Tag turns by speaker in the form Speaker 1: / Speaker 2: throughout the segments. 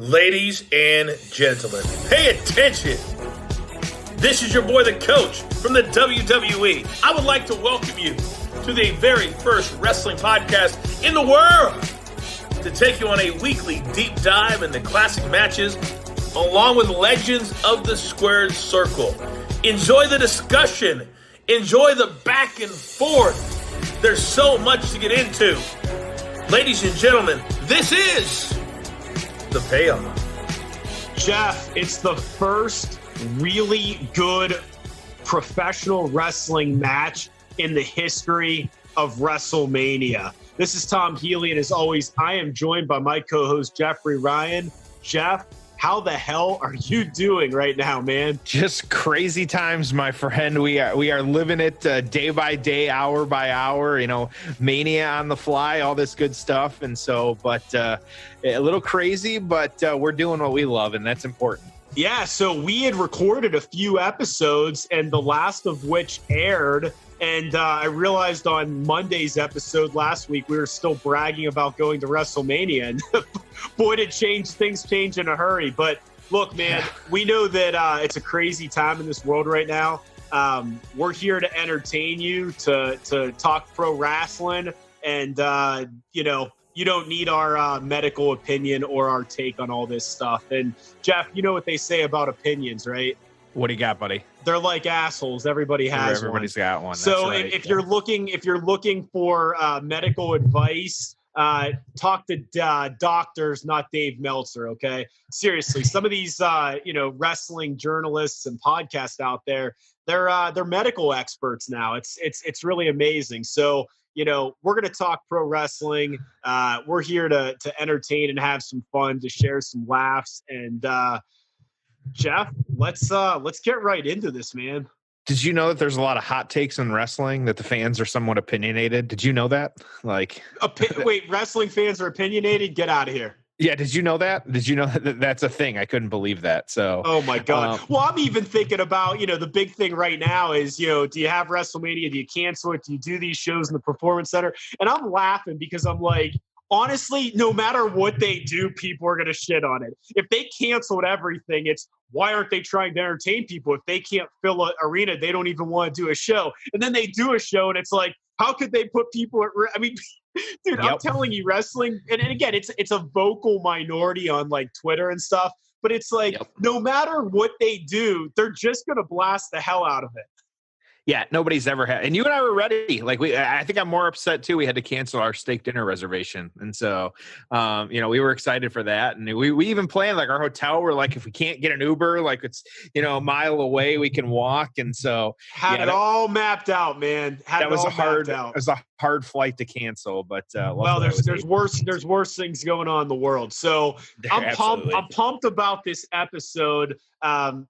Speaker 1: Ladies and gentlemen, pay attention. This is your boy, the coach from the WWE. I would like to welcome you to the very first wrestling podcast in the world to take you on a weekly deep dive into classic matches along with legends of the squared circle. Enjoy the discussion. Enjoy the back and forth. There's so much to get into. Ladies and gentlemen, this is The Payoff.
Speaker 2: Jeff, it's the first really good professional wrestling match in the history of Wrestlemania. This is Tom Healy, and as always, I am joined by my co-host, Jeffrey Ryan. Jeff, how the hell are you doing right now, man?
Speaker 3: Just crazy times, my friend. We are living it day by day, hour by hour, mania on the fly, all this good stuff. And so, but a little crazy, but we're doing what we love, and that's important.
Speaker 2: Yeah, so we had recorded a few episodes, and the last of which aired. And I realized on Monday's episode last week, we were still bragging about going to WrestleMania. And boy, did things change in a hurry. But look, man, we know that it's a crazy time in this world right now. We're here to entertain you, to talk pro wrestling. And, you don't need our medical opinion or our take on all this stuff. And, Jeff, you know what they say about opinions, right?
Speaker 3: What do you got, buddy?
Speaker 2: They're like assholes. Everybody's
Speaker 3: got one.
Speaker 2: So
Speaker 3: right.
Speaker 2: if you're looking for medical advice, talk to doctors, not Dave Meltzer. Okay, seriously, some of these wrestling journalists and podcasts out there, they're medical experts now. It's really amazing. So we're going to talk pro wrestling. We're here to entertain and have some fun, to share some laughs, and Jeff, let's get right into this, man.
Speaker 3: Did you know that there's a lot of hot takes in wrestling, that the fans are somewhat opinionated? Did you know that?
Speaker 2: Wait, wrestling fans are opinionated? Get out of here.
Speaker 3: Yeah, did you know that? Did you know that that's a thing? I couldn't believe that. So,
Speaker 2: oh my God. Well, I'm even thinking about, the big thing right now is, do you have WrestleMania? Do you cancel it? Do you do these shows in the Performance Center? And I'm laughing because I'm like, honestly, no matter what they do, people are going to shit on it. If they canceled everything, it's why aren't they trying to entertain people? If they can't fill an arena, they don't even want to do a show. And then they do a show, and it's like, how could they put people at risk? I mean, dude, I'm telling you, wrestling, and again, it's a vocal minority on like Twitter and stuff, but it's like, no matter what they do, they're just going to blast the hell out of it.
Speaker 3: Yeah, nobody's ever had, and you and I were ready. I think I'm more upset too. We had to cancel our steak dinner reservation, and so, we were excited for that, and we even planned our hotel. We're like, if we can't get an Uber, it's a mile away, we can walk, and so
Speaker 2: had it all mapped out, man.
Speaker 3: It was a hard flight to cancel, but
Speaker 2: there's worse things going on in the world. So I'm pumped about this episode.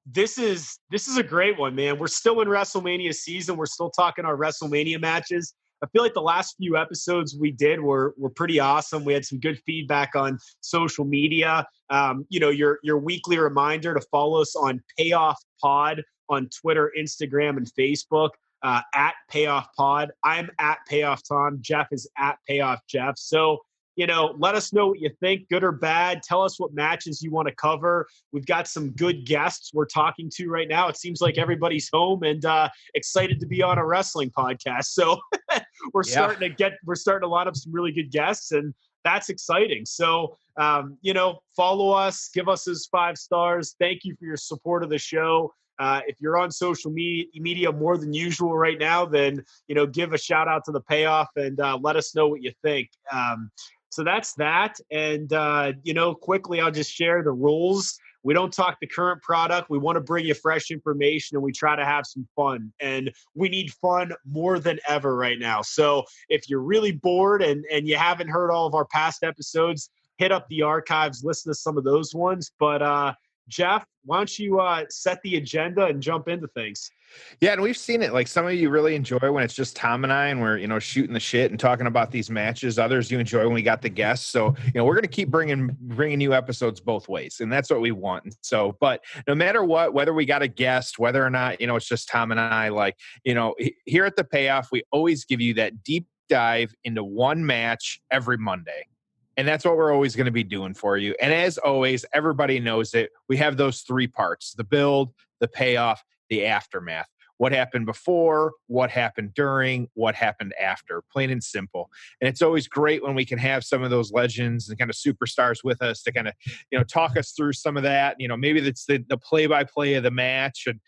Speaker 2: This is a great one, man. We're still in WrestleMania season. We're still talking our WrestleMania matches. I feel like the last few episodes we did were pretty awesome. We had some good feedback on social media. Your weekly reminder to follow us on Payoff Pod on Twitter, Instagram, and Facebook, at Payoff Pod. I'm at Payoff Tom. Jeff is at Payoff Jeff. So, let us know what you think, good or bad. Tell us what matches you want to cover. We've got some good guests we're talking to right now. It seems like everybody's home and excited to be on a wrestling podcast. So we're starting to line up some really good guests, and that's exciting. So, follow us, give us those 5 stars. Thank you for your support of the show. If you're on social media more than usual right now, then, give a shout out to the Payoff and let us know what you think. So that's that. And, quickly, I'll just share the rules. We don't talk the current product. We want to bring you fresh information, and we try to have some fun. And we need fun more than ever right now. So if you're really bored and you haven't heard all of our past episodes, hit up the archives, listen to some of those ones. But Jeff, why don't you set the agenda and jump into things?
Speaker 3: Yeah, and we've seen it. Some of you really enjoy when it's just Tom and I, and we're shooting the shit and talking about these matches. Others you enjoy when we got the guests. So we're going to keep bringing you episodes both ways, and that's what we want. So, but no matter what, whether we got a guest, whether or not it's just Tom and I, here at the Payoff, we always give you that deep dive into one match every Monday. And that's what we're always going to be doing for you. And as always, everybody knows it. We have those three parts: the build, the payoff, the aftermath. What happened before, what happened during, what happened after, plain and simple. And it's always great when we can have some of those legends and kind of superstars with us to kind of, talk us through some of that. Maybe it's the play-by-play of the match and,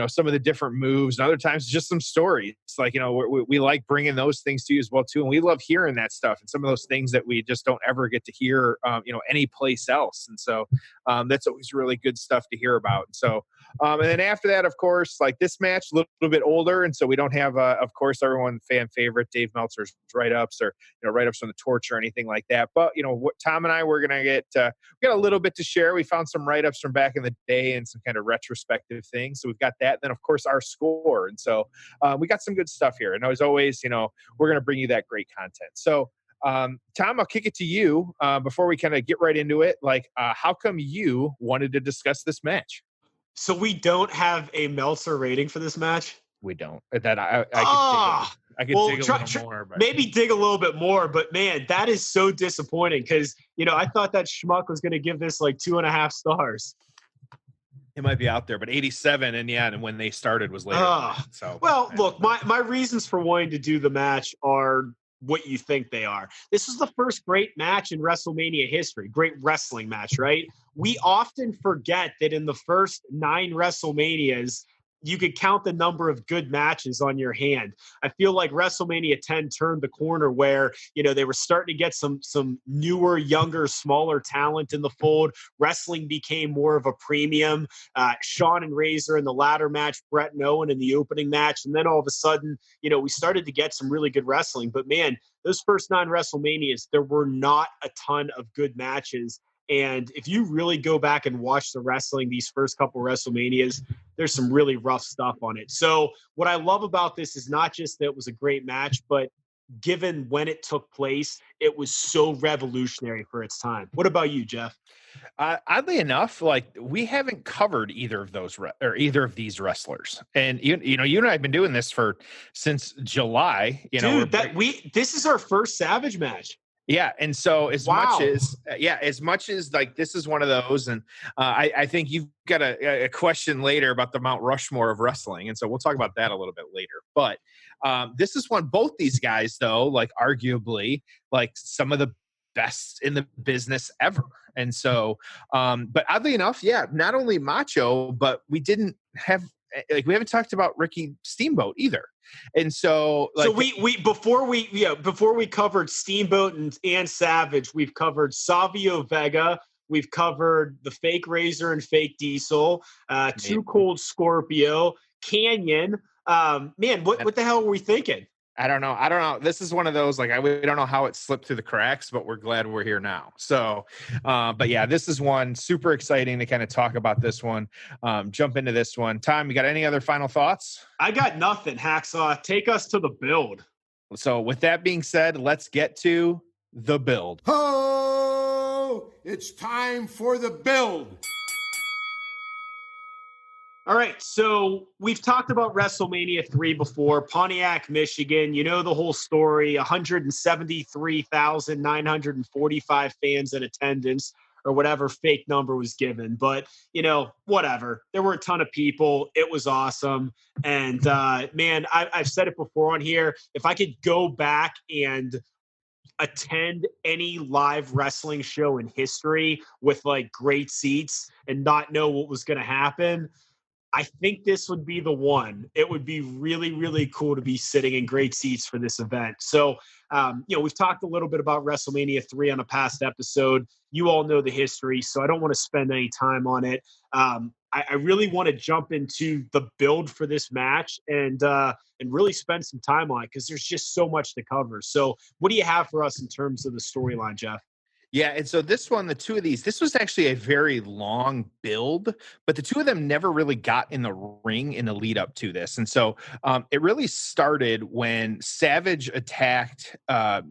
Speaker 3: some of the different moves. And other times, just some stories. It's like, we like bringing those things to you as well, too. And we love hearing that stuff and some of those things that we just don't ever get to hear, any place else. And so that's always really good stuff to hear about. And so, and then after that, of course, like this match, a little bit older. And so we don't have, of course, everyone fan favorite Dave Meltzer's write-ups or, write-ups from the torch or anything like that. But, what Tom and I, we're going to get, we got a little bit to share. We found some write-ups from back in the day and some kind of retrospective things. So we've got that. And then, of course, our score. And so we got some good stuff here. And as always, we're going to bring you that great content. So, Tom, I'll kick it to you before we kind of get right into it. Like, how come you wanted to discuss this match?
Speaker 2: So we don't have a Meltzer rating for this match?
Speaker 3: We don't. That I could dig a little more. But.
Speaker 2: Maybe dig a little bit more, but man, that is so disappointing because, I thought that schmuck was going to give this like 2.5 stars.
Speaker 3: It might be out there, but 87, and when they started was later. So
Speaker 2: look, my reasons for wanting to do the match are what you think they are. This was the first great match in WrestleMania history, great wrestling match, right? We often forget that in the first 9 WrestleManias, you could count the number of good matches on your hand. I feel like WrestleMania 10 turned the corner where, they were starting to get some newer, younger, smaller talent in the fold. Wrestling became more of a premium. Shawn and Razor in the ladder match, Brett and Owen in the opening match. And then all of a sudden, we started to get some really good wrestling. But man, those first 9 WrestleManias, there were not a ton of good matches. And if you really go back and watch the wrestling, these first couple WrestleManias, there's some really rough stuff on it. So what I love about this is not just that it was a great match, but given when it took place, it was so revolutionary for its time. What about you, Jeff?
Speaker 3: Oddly enough, like we haven't covered either of these wrestlers, and you and I have been doing this since July.
Speaker 2: This is our first Savage match.
Speaker 3: Yeah. And so as much as like, this is one of those, and I think you've got a question later about the Mount Rushmore of wrestling. And so we'll talk about that a little bit later, but this is one, both these guys though, like arguably like some of the best in the business ever. And so, but oddly enough, not only Macho, but we haven't talked about Ricky Steamboat either. And so,
Speaker 2: before we covered Steamboat and Savage, we've covered Savio Vega, we've covered the fake Razor and fake Diesel, Too Cold Scorpio, Canyon. Man, what the hell were we thinking?
Speaker 3: I don't know. This is one of those, like, we don't know how it slipped through the cracks, but we're glad we're here now. So, but yeah, this is one super exciting to kind of talk about this one, jump into this one. Tom, you got any other final thoughts?
Speaker 2: I got nothing. Hacksaw, take us to the build.
Speaker 3: So with that being said, let's get to the build.
Speaker 4: Oh, it's time for the build.
Speaker 2: All right, so we've talked about WrestleMania 3 before, Pontiac, Michigan. You know the whole story, 173,945 fans in attendance or whatever fake number was given. But, whatever. There were a ton of people. It was awesome. And, man, I've said it before on here. If I could go back and attend any live wrestling show in history with, like, great seats and not know what was going to happen, I think this would be the one. It would be really, really cool to be sitting in great seats for this event. So, we've talked a little bit about WrestleMania 3 on a past episode. You all know the history, so I don't want to spend any time on it. I really want to jump into the build for this match and really spend some time on it because there's just so much to cover. So what do you have for us in terms of the storyline, Jeff?
Speaker 3: Yeah, and so this one, the two of these, this was actually a very long build, but the two of them never really got in the ring in the lead up to this. And so it really started when Savage attacked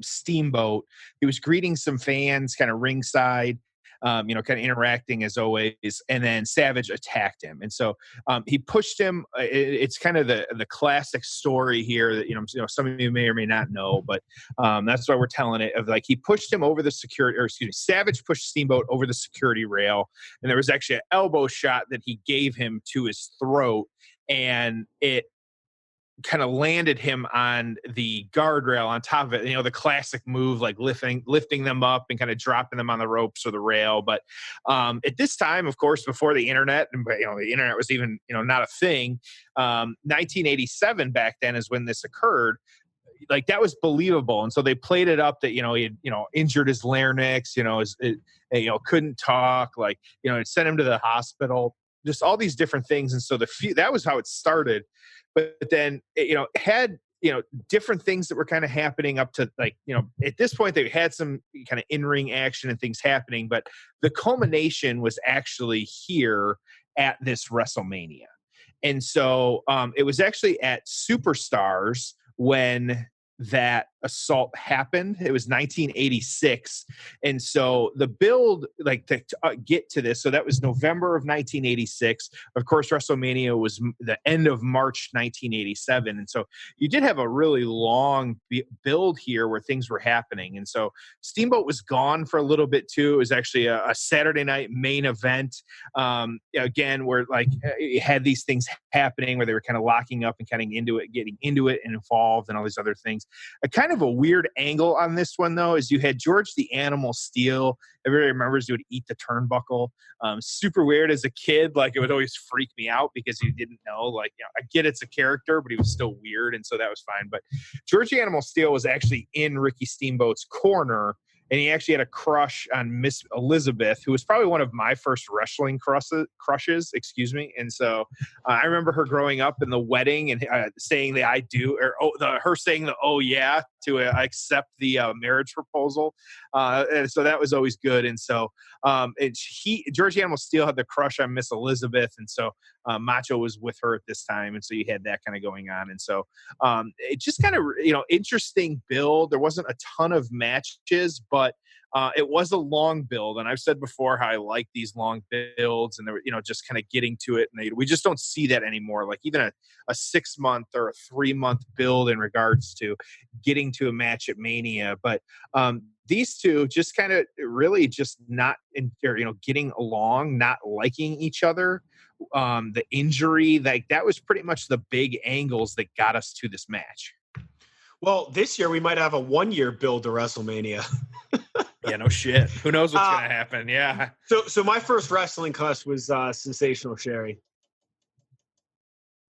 Speaker 3: Steamboat. He was greeting some fans kind of ringside. kind of interacting as always. And then Savage attacked him. And so he pushed him. It's kind of the classic story here that, some of you may or may not know, but that's why we're telling it, of like, he pushed him over the Savage pushed Steamboat over the security rail. And there was actually an elbow shot that he gave him to his throat, and it kind of landed him on the guardrail on top of it, the classic move, like lifting them up and kind of dropping them on the ropes or the rail. But at this time, of course, before the internet, and the internet was even, not a thing, 1987 back then is when this occurred. Like, that was believable. And so they played it up that, he had, injured his larynx, couldn't talk, like, it sent him to the hospital, just all these different things. And so that was how it started. But then, had, different things that were kind of happening up to, like, at this point they had some kind of in-ring action and things happening, but the culmination was actually here at this WrestleMania. And so it was actually at Superstars when that assault happened. It was 1986. And so the build, like, to get to this, so that was November of 1986. Of course, WrestleMania was the end of March 1987. And so you did have a really long build here where things were happening. And so Steamboat was gone for a little bit too. It was actually a Saturday night main event. Again, where, like, you had these things happening where they were kind of locking up and getting into it and involved and all these other things. A kind of a weird angle on this one, though, is you had George the Animal Steel. Everybody remembers he would eat the turnbuckle. Super weird as a kid. Like, it would always freak me out because you didn't know. Like, I get it's a character, but he was still weird, and so that was fine. But George the Animal Steel was actually in Ricky Steamboat's corner, and he actually had a crush on Miss Elizabeth, who was probably one of my first wrestling crushes, excuse me. And so I remember her growing up in the wedding and saying the "I do," or her saying the "oh yeah" to accept the marriage proposal. And so that was always good. And so George Animal Steel had the crush on Miss Elizabeth, and so Macho was with her at this time, and so you had that kind of going on. And so it just kind of interesting build. There wasn't a ton of matches, but it was a long build, and I've said before how I like these long builds, and they were, just kind of getting to it. And we just don't see that anymore. Like, even a 6 month or a 3 month build in regards to getting to a match at Mania. But these two just kind of really just not, getting along, not liking each other. The injury, like, that was pretty much the big angles that got us to this match.
Speaker 2: Well, this year we might have a 1 year build to WrestleMania.
Speaker 3: Yeah, no shit. Who knows what's going to happen? Yeah.
Speaker 2: So my first wrestling class was Sensational Sherry.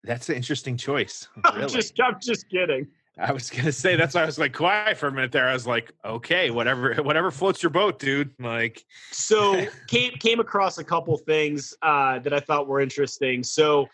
Speaker 3: That's an interesting choice. Really.
Speaker 2: I'm just kidding.
Speaker 3: I was going to say, that's why I was like quiet for a minute there. I was like, okay, whatever floats your boat, dude. Like,
Speaker 2: so came across a couple things that I thought were interesting. So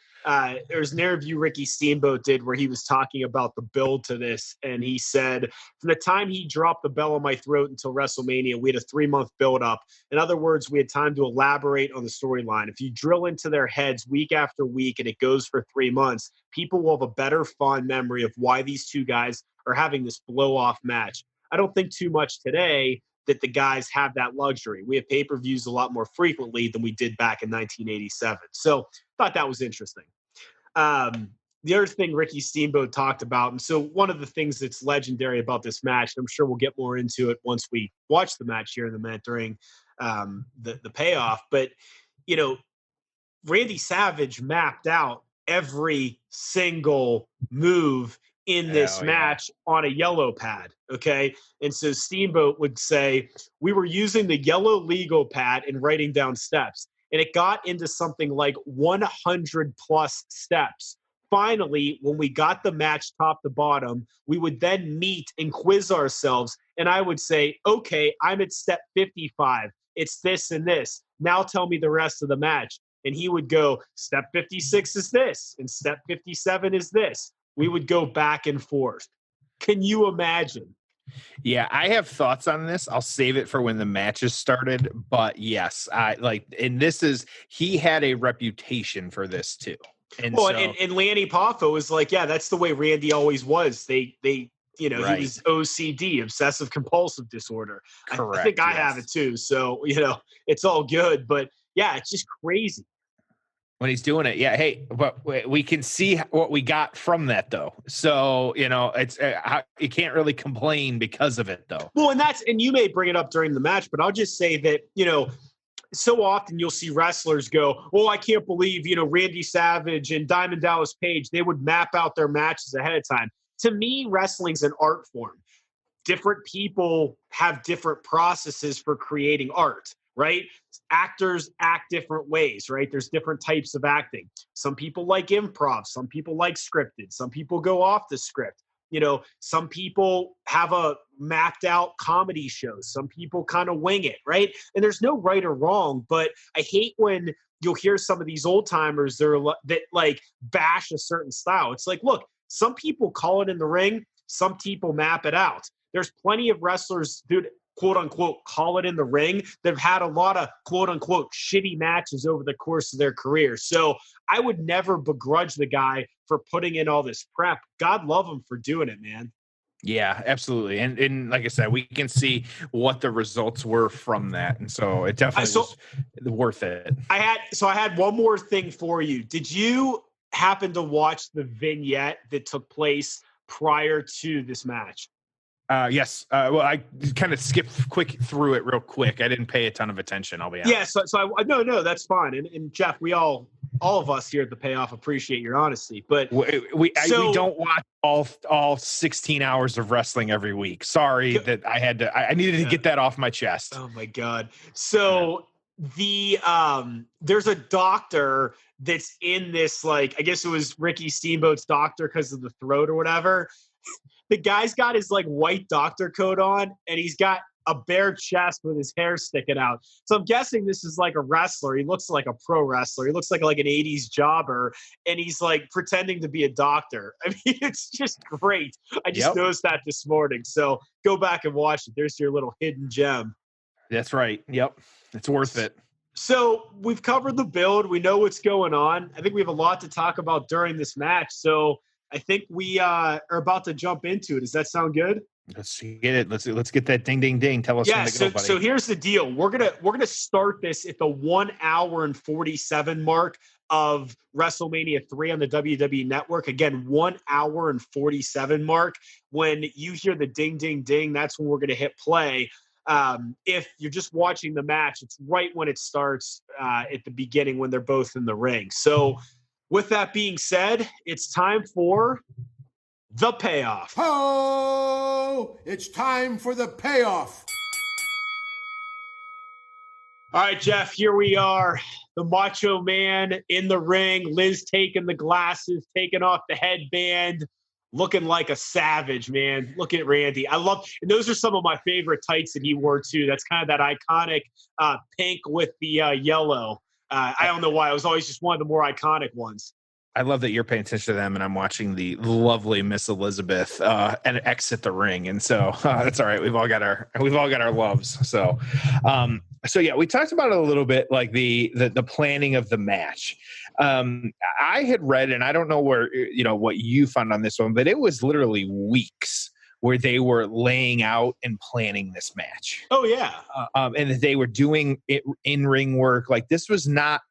Speaker 2: there's an interview Ricky Steamboat did where he was talking about the build to this, and he said, from the time he dropped the bell on my throat until WrestleMania, we had a 3 month build up. In other words, we had time to elaborate on the storyline. If you drill into their heads week after week and it goes for 3 months, people will have a better fond memory of why these two guys are having this blow off match. I don't think too much today that the guys have that luxury. We have pay-per-views a lot more frequently than we did back in 1987. So thought that was interesting. The other thing Ricky Steamboat talked about, and so one of the things that's legendary about this match, and I'm sure we'll get more into it once we watch the match here in the minute during the payoff, but, Randy Savage mapped out every single move in this match on a yellow pad, okay? And so Steamboat would say, we were using the yellow legal pad and writing down steps. And it got into something like 100 plus steps. Finally, when we got the match top to bottom, we would then meet and quiz ourselves. And I would say, okay, I'm at step 55. It's this and this. Now tell me the rest of the match. And he would go, step 56 is this, and step 57 is this. We would go back and forth. Can you imagine?
Speaker 3: Yeah, I have thoughts on this. I'll save it for when the matches started. But yes, he had a reputation for this too. And
Speaker 2: Lanny Poffo was like, yeah, that's the way Randy always was. They He was OCD, obsessive compulsive disorder.
Speaker 3: Correct.
Speaker 2: I think I have it too. So, it's all good. But yeah, it's just crazy.
Speaker 3: When he's doing it, yeah. Hey, but we can see what we got from that, though. So it's you can't really complain because of it, though.
Speaker 2: Well, and you may bring it up during the match, but I'll just say that so often you'll see wrestlers go, "Oh, I can't believe Randy Savage and Diamond Dallas Page, they would map out their matches ahead of time." To me, wrestling's an art form. Different people have different processes for creating art. Right? Actors act different ways, right? There's different types of acting. Some people like improv. Some people like scripted. Some people go off the script. Some people have a mapped out comedy show. Some people kind of wing it, right? And there's no right or wrong, but I hate when you'll hear some of these old timers that bash a certain style. It's like, look, some people call it in the ring. Some people map it out. There's plenty of wrestlers, dude, quote unquote, call it in the ring. They've had a lot of quote unquote shitty matches over the course of their career. So I would never begrudge the guy for putting in all this prep. God love him for doing it, man.
Speaker 3: Yeah, absolutely. And like I said, we can see what the results were from that. And so it definitely was worth it. I
Speaker 2: had one more thing for you. Did you happen to watch the vignette that took place prior to this match?
Speaker 3: Yes. Well, I kind of skipped quick through it real quick. I didn't pay a ton of attention. I'll be honest.
Speaker 2: Yeah. So no, that's fine. And Jeff, we all of us here at the Payoff appreciate your honesty, but
Speaker 3: we don't watch all 16 hours of wrestling every week. Sorry that I needed to get that off my chest.
Speaker 2: Oh my God. So there's a doctor that's in this, I guess it was Ricky Steamboat's doctor because of the throat or whatever. The guy's got his white doctor coat on, and he's got a bare chest with his hair sticking out. So I'm guessing this is like a wrestler. He looks like a pro wrestler. He looks like an 80s jobber, and he's pretending to be a doctor. I mean, it's just great. I just noticed that this morning. So go back and watch it. There's your little hidden gem.
Speaker 3: That's right. Yep. It's worth it.
Speaker 2: So we've covered the build. We know what's going on. I think we have a lot to talk about during this match. So I think we are about to jump into it. Does that sound good?
Speaker 3: Let's get it. Let's get that ding, ding, ding. Tell us.
Speaker 2: Yeah. So here's the deal. We're gonna start this at the 1 hour and 47 mark of WrestleMania 3 on the WWE Network. Again, 1 hour and 47 mark. When you hear the ding, ding, ding, that's when we're gonna hit play. If you're just watching the match, it's right when it starts at the beginning when they're both in the ring. So. With that being said, it's time for the payoff.
Speaker 4: Oh, it's time for the payoff.
Speaker 2: All right, Jeff, here we are. The Macho Man in the ring. Liz taking the glasses, taking off the headband, looking like a savage, man. Look at Randy. And those are some of my favorite tights that he wore too. That's kind of that iconic pink with the yellow. I don't know why. It was always just one of the more iconic ones.
Speaker 3: I love that you're paying attention to them, and I'm watching the lovely Miss Elizabeth and exit the ring, and so that's all right. We've all got our loves. So yeah, we talked about it a little bit, like the planning of the match. I had read, and I don't know where what you found on this one, but it was literally weeks where they were laying out and planning this match.
Speaker 2: Oh yeah.
Speaker 3: And they were doing it in ring work. Like this was not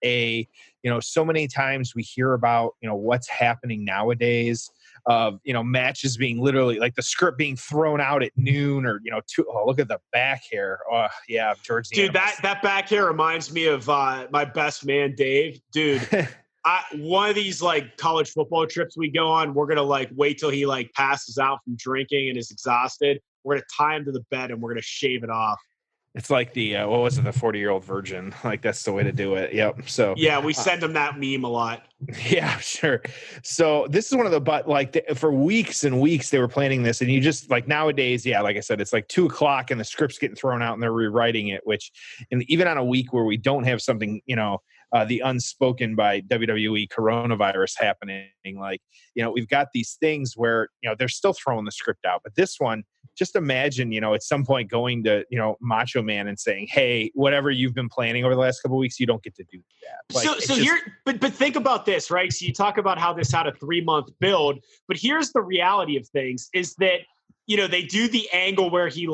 Speaker 3: so many times we hear about, what's happening nowadays of, matches being literally like the script being thrown out at noon or, look at the back hair. Oh yeah. George.
Speaker 2: Dude, that back hair reminds me of my best man, Dave. Dude. One of these college football trips we go on, we're gonna wait till he passes out from drinking and is exhausted. We're gonna tie him to the bed and we're gonna shave it off.
Speaker 3: It's like the what was it, the 40-year-old virgin? Like that's the way to do it. Yep. So
Speaker 2: yeah, we send him that meme a lot.
Speaker 3: Yeah, sure. So this is one of the for weeks and weeks they were planning this, and you just nowadays, yeah, like I said, it's 2:00 and the script's getting thrown out and they're rewriting it. And even on a week where we don't have something, the unspoken by WWE coronavirus happening, we've got these things where they're still throwing the script out. But this one, just imagine, at some point going to, Macho Man and saying, hey, whatever you've been planning over the last couple of weeks, you don't get to do that.
Speaker 2: But think about this, right? So you talk about how this had a 3-month build, but here's the reality of things is that they do the angle where he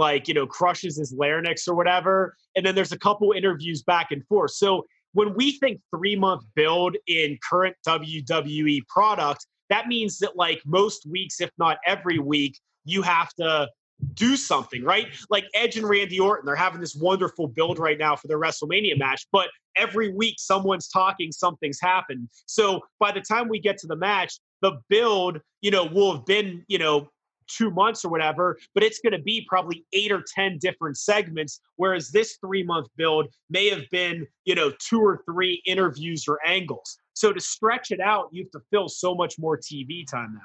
Speaker 2: crushes his larynx or whatever. And then there's a couple interviews back and forth. So when we think 3-month build in current WWE product, that means that most weeks, if not every week, you have to do something, right? Like Edge and Randy Orton, they're having this wonderful build right now for their WrestleMania match, but every week someone's talking, something's happened. So by the time we get to the match, the build, will have been, 2 months or whatever, but it's going to be probably 8 or 10 different segments. Whereas this 3-month build may have been, 2 or 3 interviews or angles. So to stretch it out, you have to fill so much more TV time now.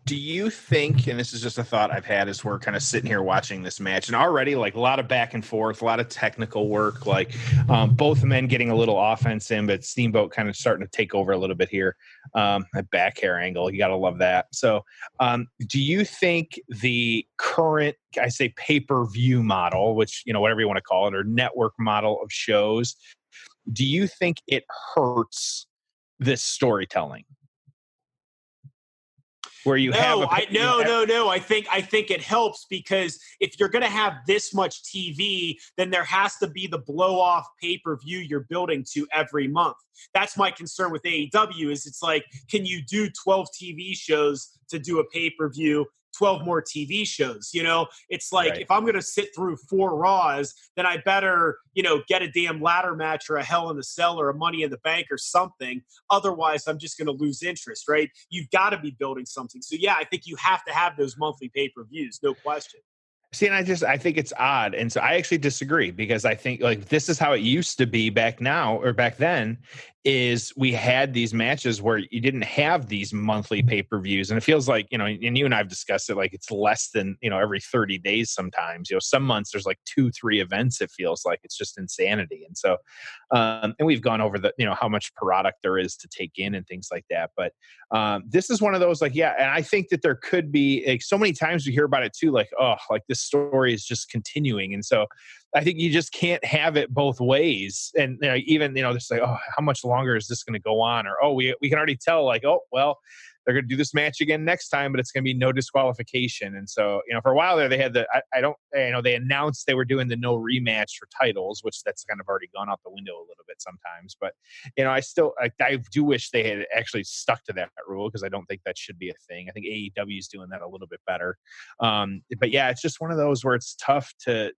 Speaker 3: Do you think, and this is just a thought I've had as we're kind of sitting here watching this match, and already a lot of back and forth, a lot of technical work, both men getting a little offense in, but Steamboat kind of starting to take over a little bit here. A back hair angle, you got to love that. So do you think the current, I say pay-per-view model, which, whatever you want to call it, or network model of shows, do you think it hurts this storytelling? Where you
Speaker 2: no. I think it helps, because if you're going to have this much TV, then there has to be the blow off pay-per-view you're building to every month. That's my concern with AEW is it's can you do 12 TV shows to do a pay-per-view, 12 more TV shows? It's right. If I'm going to sit through 4 Raws, then I better, get a damn ladder match or a Hell in the Cell or a Money in the Bank or something. Otherwise, I'm just going to lose interest, right? You've got to be building something. So, yeah, I think you have to have those monthly pay-per-views, no question.
Speaker 3: See, and I think it's odd. And so I actually disagree, because I think this is how it used to be back then, is we had these matches where you didn't have these monthly pay-per-views. And it feels like, and you and I've discussed it, it's less than, every 30 days sometimes. Some months there's 2-3 events, it feels like. It's just insanity. And so, and we've gone over the, how much product there is to take in and things like that. But this is one of those, and I think that there could be, so many times we hear about it too, this story is just continuing. And so I think you just can't have it both ways. And even, it's how much longer is this going to go on? Or, we can already tell, they're going to do this match again next time, but it's going to be no disqualification. And so, for a while there, they had they announced they were doing the no rematch for titles, which that's kind of already gone out the window a little bit sometimes. But, I do wish they had actually stuck to that rule, because I don't think that should be a thing. I think AEW is doing that a little bit better. But yeah, it's just one of those where it's tough to,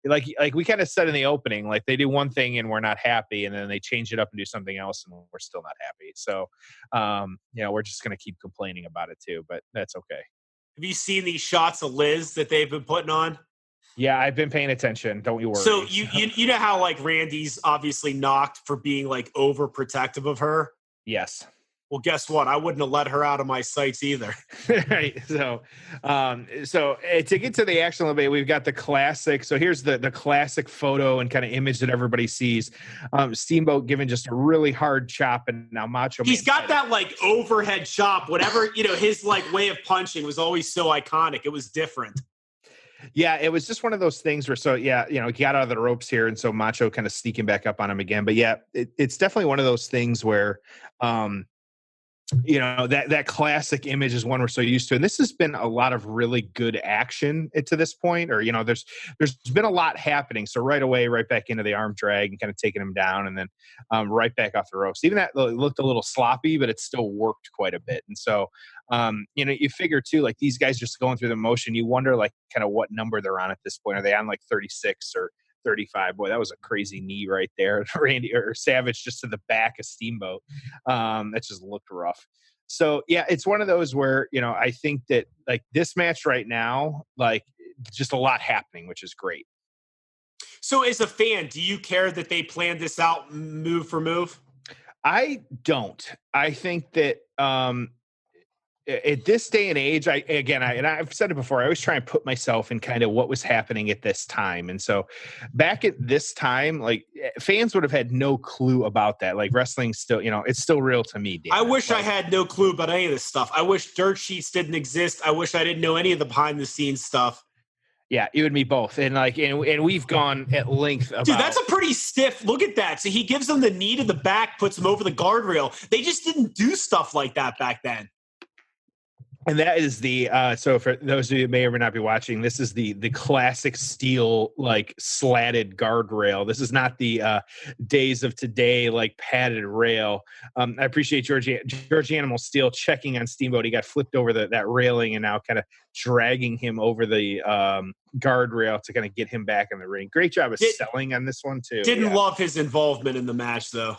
Speaker 3: like we kind of said in the opening, they do one thing and we're not happy, and then they change it up and do something else and we're still not happy. So, we're just going to keep complaining about it too, but that's okay.
Speaker 2: Have you seen these shots of Liz that they've been putting on?
Speaker 3: Yeah, I've been paying attention. Don't you worry.
Speaker 2: So you know how Randy's obviously knocked for being overprotective of her?
Speaker 3: Yes.
Speaker 2: Well, guess what? I wouldn't have let her out of my sights either.
Speaker 3: Right. So to get to the action a little bit, we've got the classic. So here's the classic photo and kind of image that everybody sees. Steamboat giving just a really hard chop, and now Macho Man.
Speaker 2: He's got that overhead chop. Whatever, his way of punching was always so iconic. It was different.
Speaker 3: Yeah, it was just one of those things where, he got out of the ropes here, and so Macho kind of sneaking back up on him again. But yeah, it's definitely one of those things where, that classic image is one we're so used to. And this has been a lot of really good action to this point, or, there's been a lot happening. So right away, right back into the arm drag and kind of taking him down, and then right back off the ropes. Even that looked a little sloppy, but it still worked quite a bit. And so, you figure too, these guys just going through the motion, you wonder kind of what number they're on at this point. Are they on 36 or 35? Boy, that was a crazy knee right there. Randy or Savage just to the back of Steamboat. That just looked rough. So yeah, it's one of those where, I think that this match right now, just a lot happening, which is great.
Speaker 2: So as a fan, do you care that they planned this out move for move?
Speaker 3: I don't. I think that, at this day and age, I've said it before, I always try and put myself in kind of what was happening at this time. And so back at this time, fans would have had no clue about that. Wrestling still, it's still real to me, Dan.
Speaker 2: I wish I had no clue about any of this stuff. I wish dirt sheets didn't exist. I wish I didn't know any of the behind the scenes stuff.
Speaker 3: Yeah, you and me both. And and we've gone at length about...
Speaker 2: Dude, that's a pretty stiff look at that. So he gives them the knee to the back, puts them over the guardrail. They just didn't do stuff like that back then.
Speaker 3: And that is the so for those of you who may or may not be watching, this is the classic steel like slatted guardrail. This is not the days of today like padded rail. I appreciate George Animal Steel checking on Steamboat. He got flipped over that railing and now kind of dragging him over the guardrail to kind of get him back in the ring. Great job of selling on this one too.
Speaker 2: Didn't love his involvement in the match though.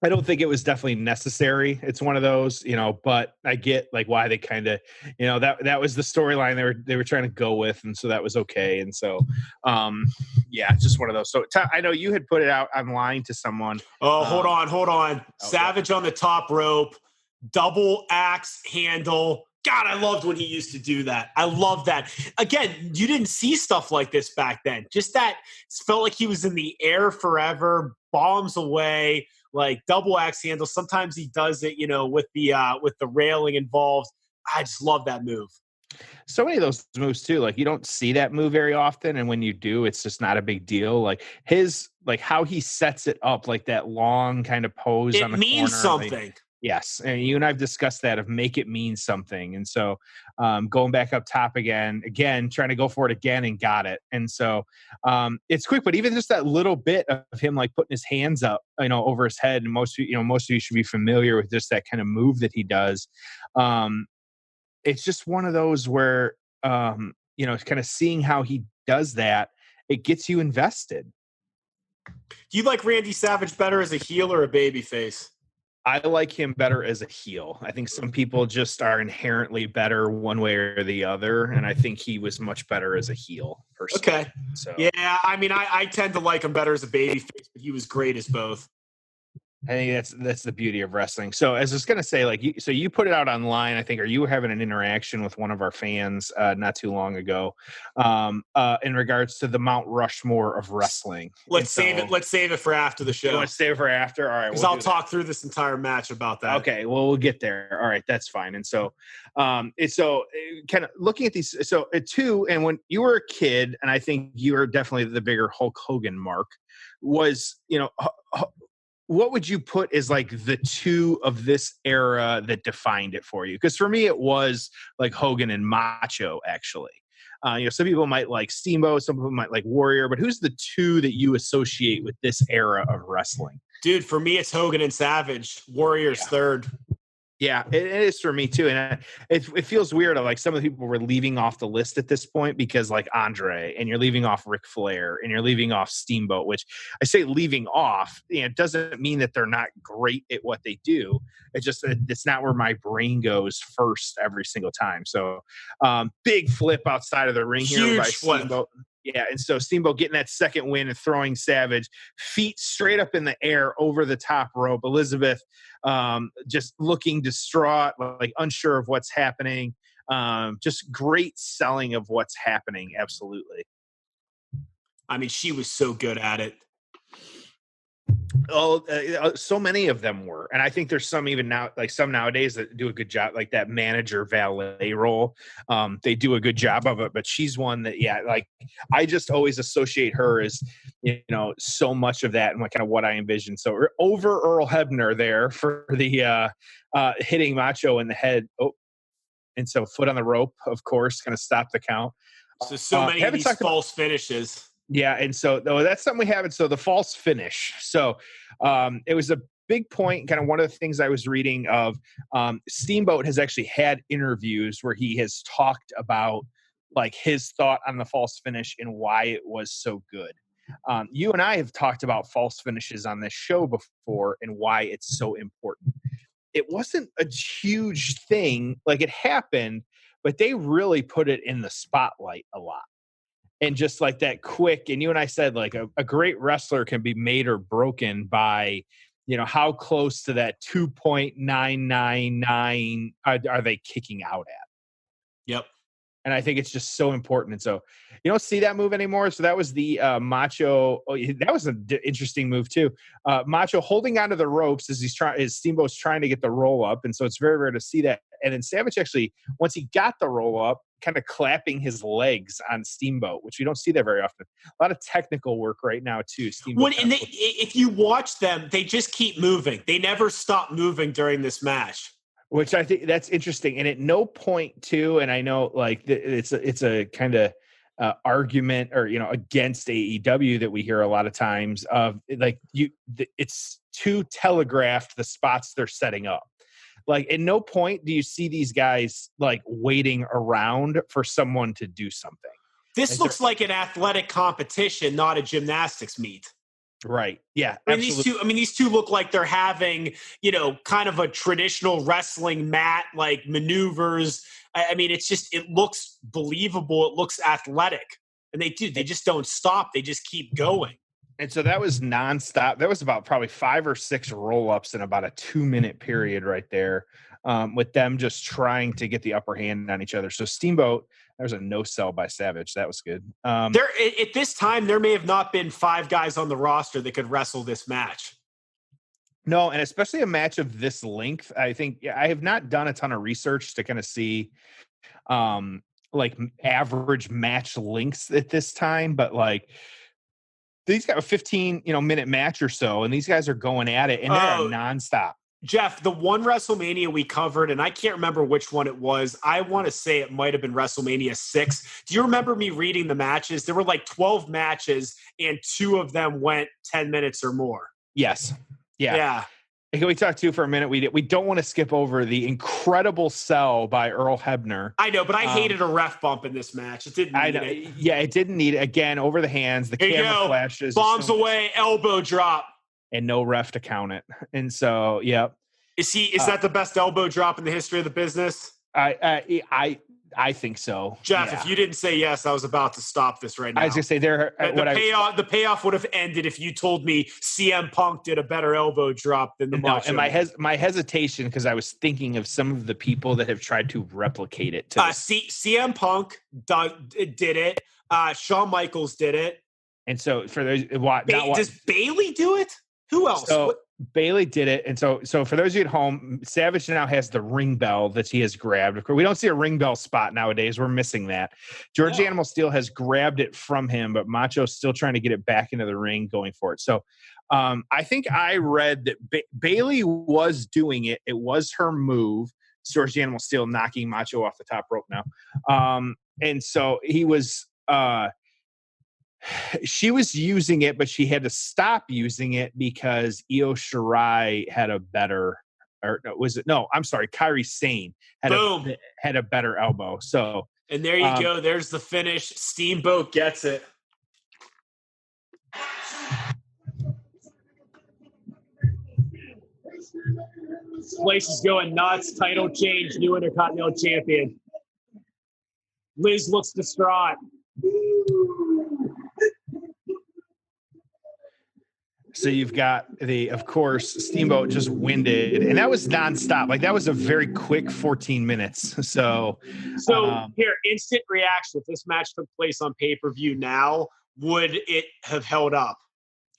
Speaker 3: I don't think it was definitely necessary. It's one of those, but I get like why they kind of, that was the storyline they were trying to go with. And so that was okay. And so, it's just one of those. So I know you had put it out online to someone.
Speaker 2: Oh, hold on. Savage on the top rope, double axe handle. God, I loved when he used to do that. I love that. Again, you didn't see stuff like this back then. Just that felt like he was in the air forever, bombs away. Like double axe handle. Sometimes he does it, with the railing involved. I just love that move.
Speaker 3: So many of those moves too. Like you don't see that move very often, and when you do, it's just not a big deal. Like how he sets it up, like that long kind of pose on the corner.
Speaker 2: It means something.
Speaker 3: Yes, and you and I've discussed that of make it mean something. And so going back up top again, trying to go for it again and got it. And so it's quick, but even just that little bit of him like putting his hands up, over his head, and most of you should be familiar with just that kind of move that he does. It's just one of those where kind of seeing how he does that, it gets you invested.
Speaker 2: Do you like Randy Savage better as a heel or a babyface?
Speaker 3: I like him better as a heel. I think some people just are inherently better one way or the other, and I think he was much better as a heel, personally.
Speaker 2: Okay. So yeah, I mean, I tend to like him better as a babyface, but he was great as both.
Speaker 3: I think that's the beauty of wrestling. So as I was going to say, you put it out online, I think, or you were having an interaction with one of our fans not too long ago in regards to the Mount Rushmore of wrestling.
Speaker 2: Let's save it for after the show.
Speaker 3: You want to save it for after? All right.
Speaker 2: Because I'll talk through this entire match about that.
Speaker 3: Okay. Well, we'll get there. All right. That's fine. And so, kind of looking at these, and when you were a kid, and I think you were definitely the bigger Hulk Hogan mark, was, what would you put as like the two of this era that defined it for you? Because for me, it was like Hogan and Macho, actually. Some people might like Steamboat, some people might like Warrior, but who's the two that you associate with this era of wrestling?
Speaker 2: Dude, for me, it's Hogan and Savage. Warrior's third.
Speaker 3: Yeah, it is for me too, and it feels weird. Like some of the people were leaving off the list at this point because, like Andre, and you're leaving off Ric Flair, and you're leaving off Steamboat. Which I say leaving off, it doesn't mean that they're not great at what they do. It's not where my brain goes first every single time. So, big flip outside of the ring here
Speaker 2: Huge
Speaker 3: by
Speaker 2: flip.
Speaker 3: Steamboat. Yeah, and so Steamboat getting that second win and throwing Savage feet straight up in the air over the top rope. Elizabeth just looking distraught, like unsure of what's happening. Just great selling of what's happening. Absolutely.
Speaker 2: I mean, she was so good at it.
Speaker 3: So many of them were, and I think there's some even now, like some nowadays that do a good job, like that manager valet role. They do a good job of it, but she's one that, I just always associate her as, so much of that and kind of what I envision. So over Earl Hebner there for the hitting Macho in the head. Oh, and so foot on the rope, of course, going to stop the count.
Speaker 2: So many of these false finishes.
Speaker 3: Yeah, and so that's something we haven't. So the false finish. So it was a big point, kind of one of the things I was reading of. Steamboat has actually had interviews where he has talked about like his thought on the false finish and why it was so good. You and I have talked about false finishes on this show before and why it's so important. It wasn't a huge thing, like it happened, but they really put it in the spotlight a lot. And just like that quick, and you and I said, like a great wrestler can be made or broken by, how close to that 2.999 are they kicking out at?
Speaker 2: Yep.
Speaker 3: And I think it's just so important. And so you don't see that move anymore. So that was the Macho. Oh, that was an interesting move too. Macho holding onto the ropes as Steamboat's trying to get the roll up. And so it's very rare to see that. And then Savage actually, once he got the roll up, kind of clapping his legs on Steamboat, which we don't see that very often. A lot of technical work right now too. Steamboat.
Speaker 2: If you watch them, they just keep moving. They never stop moving during this match.
Speaker 3: Which I think that's interesting. And at no point too, and I know like it's a kind of argument or, against AEW that we hear a lot of times of like it's too telegraphed the spots they're setting up. Like at no point do you see these guys like waiting around for someone to do something.
Speaker 2: This looks like an athletic competition, not a gymnastics meet.
Speaker 3: Right. Yeah.
Speaker 2: These two look like they're having, kind of a traditional wrestling mat, like maneuvers. It looks believable. It looks athletic. And they just don't stop. They just keep going.
Speaker 3: And so that was nonstop. That was about probably 5 or 6 roll-ups in about a 2-minute period right there, with them just trying to get the upper hand on each other. So Steamboat, there's a no-sell by Savage. That was good.
Speaker 2: There at this time, there may have not been 5 guys on the roster that could wrestle this match.
Speaker 3: No, and especially a match of this length. I think I have not done a ton of research to kind of see like average match lengths at this time, but like these got a 15 minute match or so, and these guys are going at it, and they're nonstop.
Speaker 2: Jeff, the one WrestleMania we covered, and I can't remember which one it was. I want to say it might have been WrestleMania 6. Do you remember me reading the matches? There were like 12 matches, and 2 of them went 10 minutes or more.
Speaker 3: Yes. Yeah. Can we talk for a minute? We don't want to skip over the incredible sell by Earl Hebner.
Speaker 2: I know, but I hated a ref bump in this match. It didn't need it.
Speaker 3: Yeah, it didn't need it. Again, over the hands, the camera flashes.
Speaker 2: Bombs away, elbow drop.
Speaker 3: And no ref to count it. And so, yeah.
Speaker 2: Is that the best elbow drop in the history of the business?
Speaker 3: I think so.
Speaker 2: Jeff, if you didn't say yes, I was about to stop this right now.
Speaker 3: I was going to say
Speaker 2: the payoff would have ended if you told me CM Punk did a better elbow drop than the Macho.
Speaker 3: And my hesitation, because I was thinking of some of the people that have tried to replicate it.
Speaker 2: CM Punk did it. Shawn Michaels did it.
Speaker 3: And so for those,
Speaker 2: does Bailey do it? Who else?
Speaker 3: So Bailey did it. And so for those of you at home, Savage now has the ring bell that he has grabbed. Of course, we don't see a ring bell spot nowadays. We're missing that. George Animal Steel has grabbed it from him, but Macho's still trying to get it back into the ring, going for it. So I think I read that Bailey was doing it. It was her move. George Animal Steel knocking Macho off the top rope now. And so he was... she was using it, but she had to stop using it because Io Shirai had a better, Kairi Sane had a better elbow. So,
Speaker 2: and there you go. There's the finish. Steamboat gets it. This place is going nuts. Title change. New Intercontinental Champion. Liz looks distraught.
Speaker 3: So you've got of course, Steamboat just winded, and that was nonstop. Like that was a very quick 14 minutes. So
Speaker 2: here, instant reaction. If this match took place on pay-per-view now, would it have held up?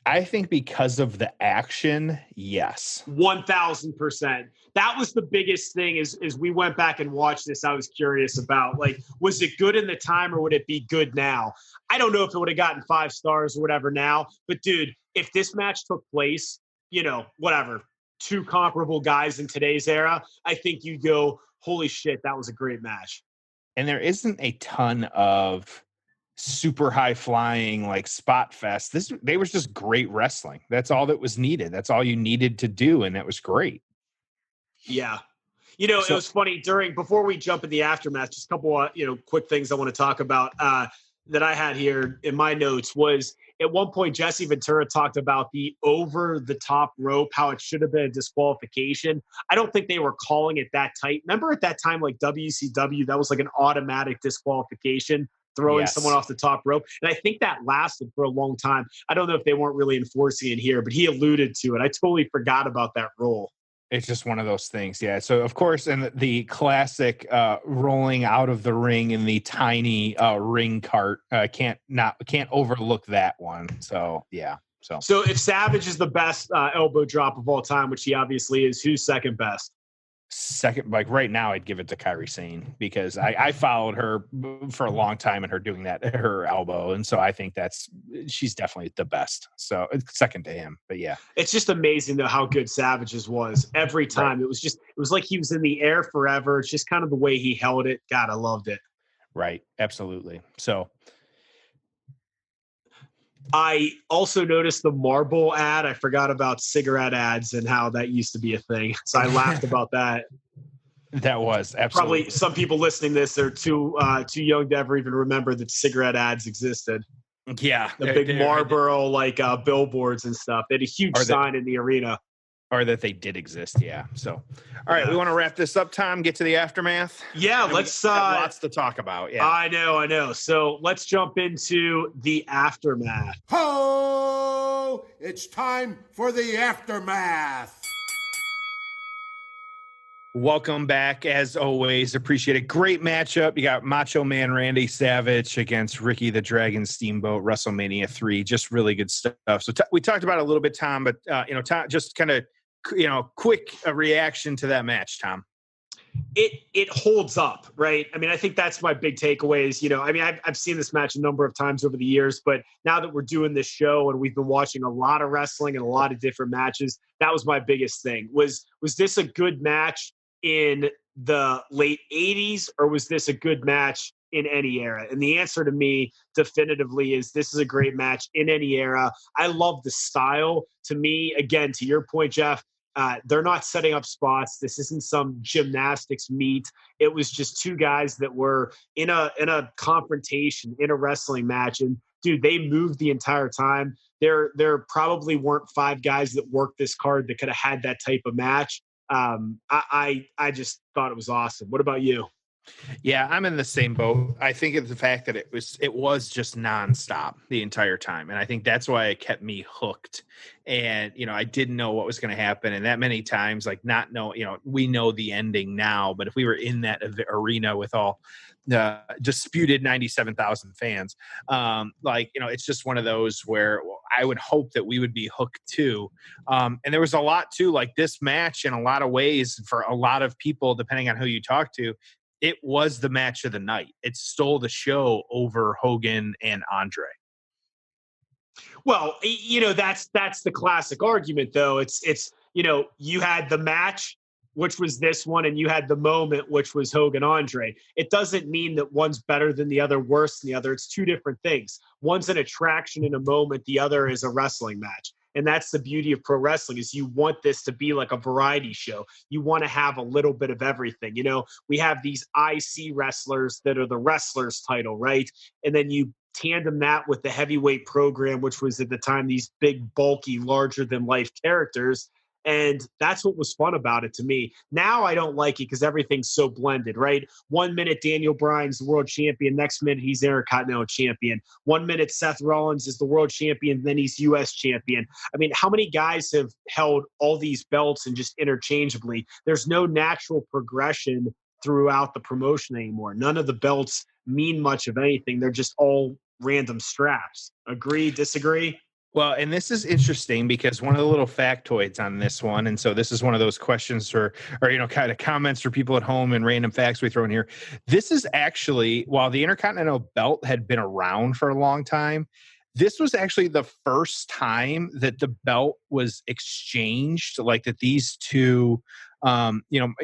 Speaker 3: I think because of the action, yes.
Speaker 2: 1,000%. That was the biggest thing as we went back and watched this. I was curious about, like, was it good in the time or would it be good now? I don't know if it would have gotten 5 stars or whatever now, but dude, if this match took place, 2 comparable guys in today's era, I think you'd go, holy shit, that was a great match.
Speaker 3: And there isn't a ton of super high flying like spot fest. They was just great wrestling. That's all that was needed. That's all you needed to do, and that was great.
Speaker 2: Yeah. It was funny before we jump in the aftermath, just a couple of, quick things I want to talk about that I had here in my notes was at one point, Jesse Ventura talked about the over the top rope, how it should have been a disqualification. I don't think they were calling it that tight. Remember at that time, like WCW, that was like an automatic disqualification, throwing someone off the top rope. And I think that lasted for a long time. I don't know if they weren't really enforcing it here, but he alluded to it. I totally forgot about that rule.
Speaker 3: It's just one of those things. Yeah. So of course, and the classic rolling out of the ring in the tiny ring cart, can't overlook that one. So, yeah.
Speaker 2: So if Savage is the best elbow drop of all time, which he obviously is, who's second best?
Speaker 3: Second, like right now, I'd give it to Kairi Sane because I followed her for a long time and her doing that, her elbow. And so I think she's definitely the best. So it's second to him, but yeah.
Speaker 2: It's just amazing though how good Savage's was every time. Right. It was like he was in the air forever. It's just kind of the way he held it. God, I loved it.
Speaker 3: Right. Absolutely. So
Speaker 2: I also noticed the marble ad. I forgot about cigarette ads and how that used to be a thing. So I laughed about that.
Speaker 3: That was absolutely.
Speaker 2: Probably some people listening to this, they're too young to ever even remember that cigarette ads existed.
Speaker 3: Yeah.
Speaker 2: The big Marlboro billboards and stuff. They had a huge sign in the arena.
Speaker 3: Or that they did exist, yeah. So, all right, we want to wrap this up, Tom, get to the aftermath?
Speaker 2: Yeah, let's...
Speaker 3: lots to talk about, yeah.
Speaker 2: I know. So let's jump into the aftermath.
Speaker 4: Ho! It's time for the aftermath.
Speaker 3: Welcome back, as always. Appreciate it. Great matchup. You got Macho Man Randy Savage against Ricky the Dragon Steamboat, WrestleMania 3. Just really good stuff. So we talked about it a little bit, Tom, but, Tom, just kind of, quick reaction to that match, Tom.
Speaker 2: It holds up, right? I mean, I think that's my big takeaway is, I've seen this match a number of times over the years, but now that we're doing this show and we've been watching a lot of wrestling and a lot of different matches, that was my biggest thing. Was this a good match in the late 80s, or was this a good match in any era? And the answer to me definitively is this is a great match in any era. I love the style. To me, again, to your point, Jeff, they're not setting up spots. This isn't some gymnastics meet. It was just two guys that were in a confrontation, in a wrestling match. And dude, they moved the entire time. There probably weren't five guys that worked this card that could have had that type of match. I just thought it was awesome. What about you?
Speaker 3: Yeah, I'm in the same boat. I think it's the fact that it was just nonstop the entire time. And I think that's why it kept me hooked. And, I didn't know what was going to happen. And that many times, like we know the ending now, but if we were in that arena with all the disputed 97,000 fans, it's just one of those where I would hope that we would be hooked too. And there was a lot too, like this match in a lot of ways for a lot of people, depending on who you talk to, it was the match of the night. It stole the show over Hogan and Andre.
Speaker 2: Well, that's the classic argument, though. It's you had the match, which was this one, and you had the moment, which was Hogan Andre. It doesn't mean that one's better than the other, worse than the other. It's two different things. One's an attraction in a moment. The other is a wrestling match. And that's the beauty of pro wrestling is you want this to be like a variety show. You want to have a little bit of everything. We have these IC wrestlers that are the wrestlers title, right? And then you tandem that with the heavyweight program, which was at the time these big, bulky, larger than life characters. And that's what was fun about it to me. Now I don't like it because everything's so blended, right? 1 minute Daniel Bryan's the world champion. Next minute he's Intercontinental champion. 1 minute Seth Rollins is the world champion. Then he's U.S. champion. I mean, how many guys have held all these belts and just interchangeably? There's no natural progression throughout the promotion anymore. None of the belts mean much of anything. They're just all random straps. Agree, disagree?
Speaker 3: Well, and this is interesting because one of the little factoids on this one, and so this is one of those questions or kind of comments for people at home and random facts we throw in here. This is actually, while the Intercontinental belt had been around for a long time, this was actually the first time that the belt was exchanged, like that these two, between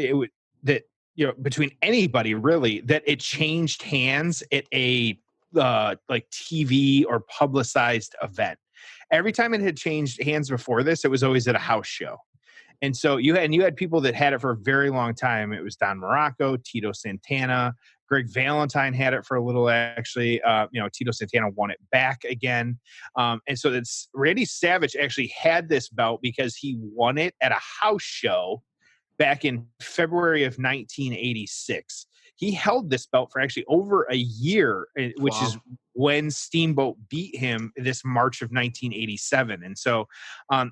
Speaker 3: anybody really, that it changed hands at a like TV or publicized event. Every time it had changed hands before this, it was always at a house show. And so you had people that had it for a very long time. It was Don Morocco, Tito Santana, Greg Valentine had it for a little, actually. Tito Santana won it back again. And so that's Randy Savage actually had this belt because he won it at a house show back in February of 1986. He held this belt for actually over a year, which is when Steamboat beat him this March of 1987. And so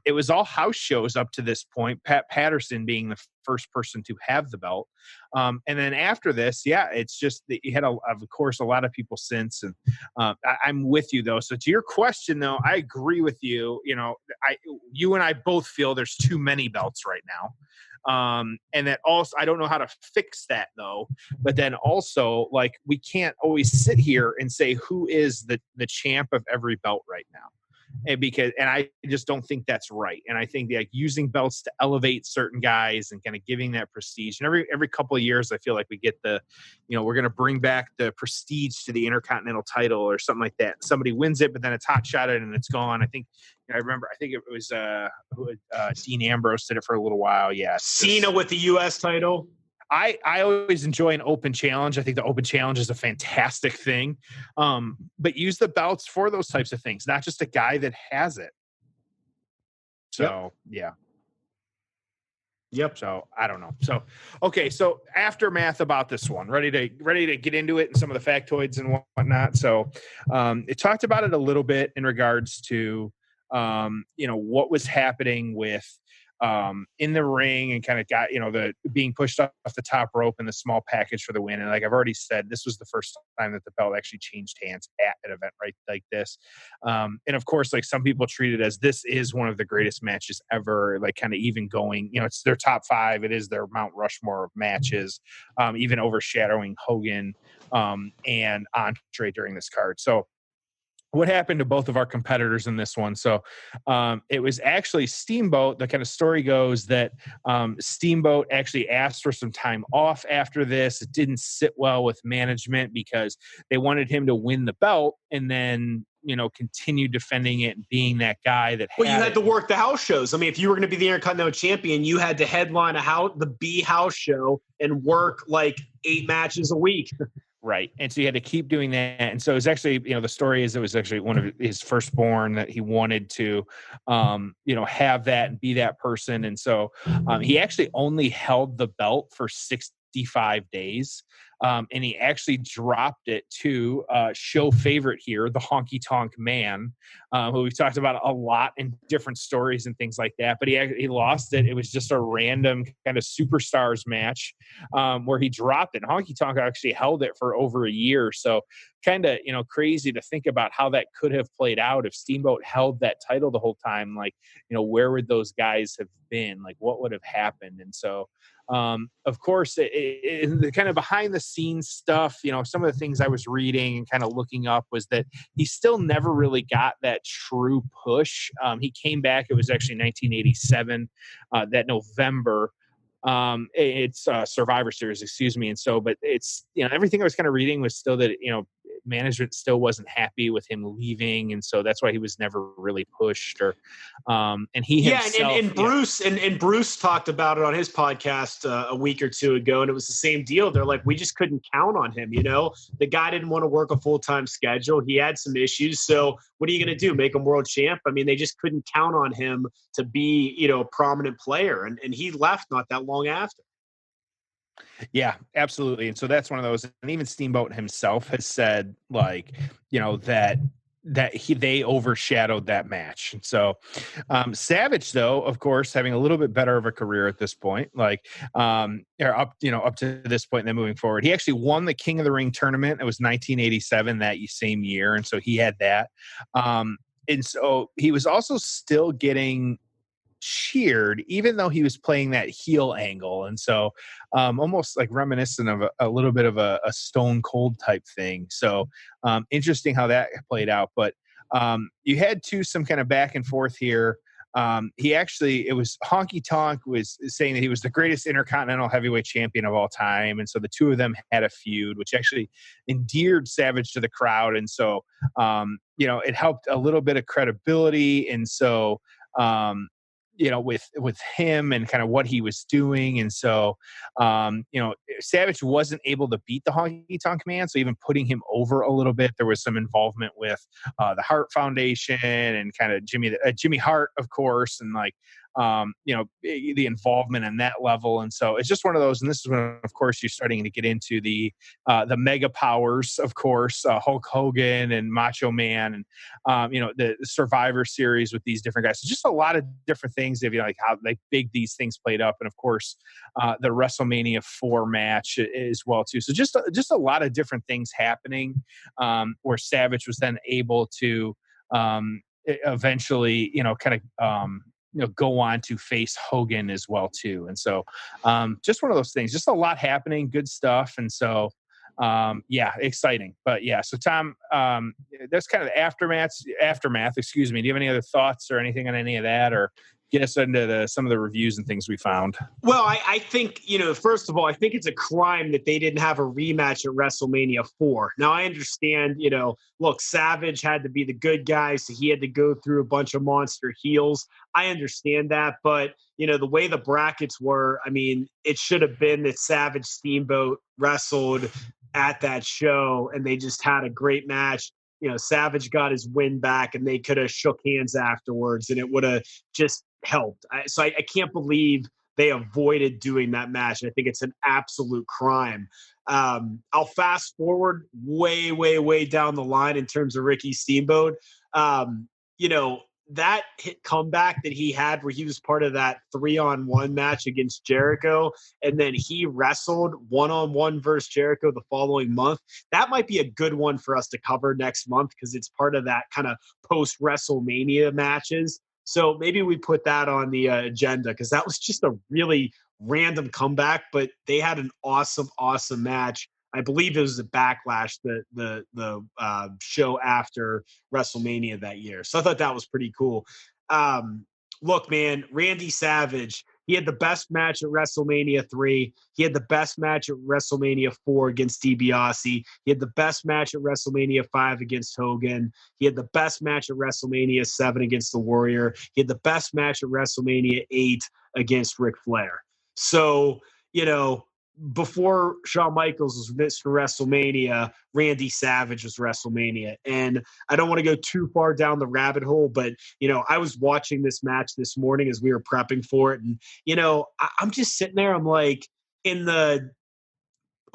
Speaker 3: it was all house shows up to this point, Pat Patterson being the first person to have the belt. And then after this, it's just that you had, of course, a lot of people since. And I'm with you, though. So to your question, though, I agree with you. You and I both feel there's too many belts right now. And that also, I don't know how to fix that though. But then also, like, we can't always sit here and say who is the champ of every belt right now. And I just don't think that's right. And I think like using belts to elevate certain guys and kind of giving that prestige. And every couple of years, I feel like we get we're going to bring back the prestige to the Intercontinental title or something like that. Somebody wins it, but then it's hot shotted and it's gone. I think I think it was Dean Ambrose did it for a little while. Yeah,
Speaker 2: Cena with the U.S. title.
Speaker 3: I always enjoy an open challenge. I think the open challenge is a fantastic thing. But use the belts for those types of things, not just a guy that has it. So, yeah.
Speaker 2: Yep.
Speaker 3: So I don't know. So, okay. So aftermath about this one, ready to get into it and some of the factoids and whatnot. So, it talked about it a little bit in regards to, what was happening with, in the ring and kind of got, the being pushed off the top rope and the small package for the win. And like I've already said, this was the first time that the belt actually changed hands at an event right like this. And of course, like some people treat it as this is one of the greatest matches ever, like kind of even going, it's their top 5. It is their Mount Rushmore of matches, even overshadowing Hogan and Andre during this card. So, what happened to both of our competitors in this one? So it was actually Steamboat. The kind of story goes that Steamboat actually asked for some time off after this. It didn't sit well with management because they wanted him to win the belt and then, continue defending it and being that guy that
Speaker 2: you had to work the house shows. I mean, if you were going to be the Intercontinental Champion, you had to headline the B house show and work like 8 matches a week.
Speaker 3: Right. And so he had to keep doing that. And so it was actually, the story is it was actually one of his firstborn that he wanted to, have that and be that person. And so he actually only held the belt for 65 days. And he actually dropped it to show favorite here, the Honky Tonk Man, who we've talked about a lot in different stories and things like that. But he lost it. It was just a random kind of superstars match where he dropped it. And Honky Tonk actually held it for over a year. So kind of, crazy to think about how that could have played out if Steamboat held that title the whole time. Like, where would those guys have been? Like, what would have happened? And so, of course, the kind of behind the scenes stuff, some of the things I was reading and kind of looking up was that he still never really got that true push. He came back. It was actually 1987, that November. It's Survivor Series, excuse me. And so, but it's, everything I was kind of reading was still that, management still wasn't happy with him leaving. And so that's why he was never really pushed and he himself.
Speaker 2: And Bruce, and Bruce talked about it on his podcast a week or two ago. And it was the same deal. They're like, we just couldn't count on him. The guy didn't want to work a full-time schedule. He had some issues. So what are you going to do? Make him world champ? I mean, they just couldn't count on him to be, a prominent player. And he left not that long after.
Speaker 3: Yeah, absolutely. And so that's one of those, and even Steamboat himself has said like, that they overshadowed that match. And so Savage, though, of course, having a little bit better of a career at this point, like up to this point and then moving forward, he actually won the King of the Ring tournament. It was 1987 that same year. And so he had that. And so he was also still getting cheered even though he was playing that heel angle, and so almost like reminiscent of a little bit of a Stone Cold type thing. So interesting how that played out. But you had some kind of back and forth here. It was Honky Tonk was saying that he was the greatest Intercontinental Heavyweight Champion of all time, and so the two of them had a feud, which actually endeared Savage to the crowd, and so it helped a little bit of credibility, and so with him and kind of what he was doing. And so, Savage wasn't able to beat the Honky Tonk Man. So even putting him over a little bit, there was some involvement with the Hart Foundation and kind of Jimmy Hart, of course. And like, the involvement in that level. And so it's just one of those, and this is when, of course, you're starting to get into the mega powers, of course, Hulk Hogan and Macho Man and, the Survivor Series with these different guys. So just a lot of different things, if you like how big these things played up. And of course, the WrestleMania 4 match as well too. So just a lot of different things happening where Savage was then able to eventually, kind of go on to face Hogan as well too. And so just one of those things, just a lot happening, good stuff. And so exciting. But yeah, so Tom, that's kind of the aftermath, excuse me. Do you have any other thoughts or anything on any of that, or get us into some of the reviews and things we found?
Speaker 2: Well, I think, first of all, I think it's a crime that they didn't have a rematch at WrestleMania 4. Now, I understand, look, Savage had to be the good guy, so he had to go through a bunch of monster heels. I understand that, but, the way the brackets were, I mean, it should have been that Savage Steamboat wrestled at that show, and they just had a great match. Savage got his win back, and they could have shook hands afterwards, and it would have just helped. So I can't believe they avoided doing that match. I think it's an absolute crime. I'll fast forward way, way, way down the line in terms of Ricky Steamboat. That hit comeback that he had where he was part of that 3-on-1 match against Jericho, and then he wrestled 1-on-1 versus Jericho the following month. That might be a good one for us to cover next month because it's part of that kind of post-WrestleMania matches. So maybe we put that on the agenda because that was just a really random comeback, but they had an awesome, awesome match. I believe it was a Backlash, the show after WrestleMania that year. So I thought that was pretty cool. Look, man, Randy Savage, he had the best match at WrestleMania 3. He had the best match at WrestleMania 4 against DiBiase. He had the best match at WrestleMania 5 against Hogan. He had the best match at WrestleMania 7 against The Warrior. He had the best match at WrestleMania 8 against Ric Flair. So, before Shawn Michaels was Mr. WrestleMania, Randy Savage was WrestleMania. And I don't want to go too far down the rabbit hole, but, I was watching this match this morning as we were prepping for it. And, I'm just sitting there. I'm like, in the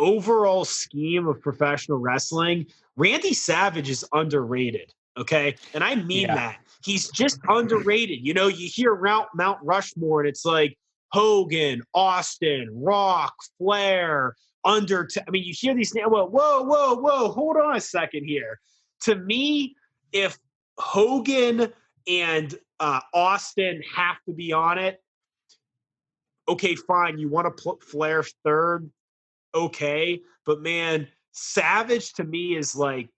Speaker 2: overall scheme of professional wrestling, Randy Savage is underrated. Okay. And I mean that. He's just underrated. You hear Mount Rushmore and it's like, Hogan, Austin, Rock, Flair, you hear these names. Whoa. Hold on a second here. To me, if Hogan and Austin have to be on it, okay, fine. You want to put Flair third? Okay. But man, Savage to me is like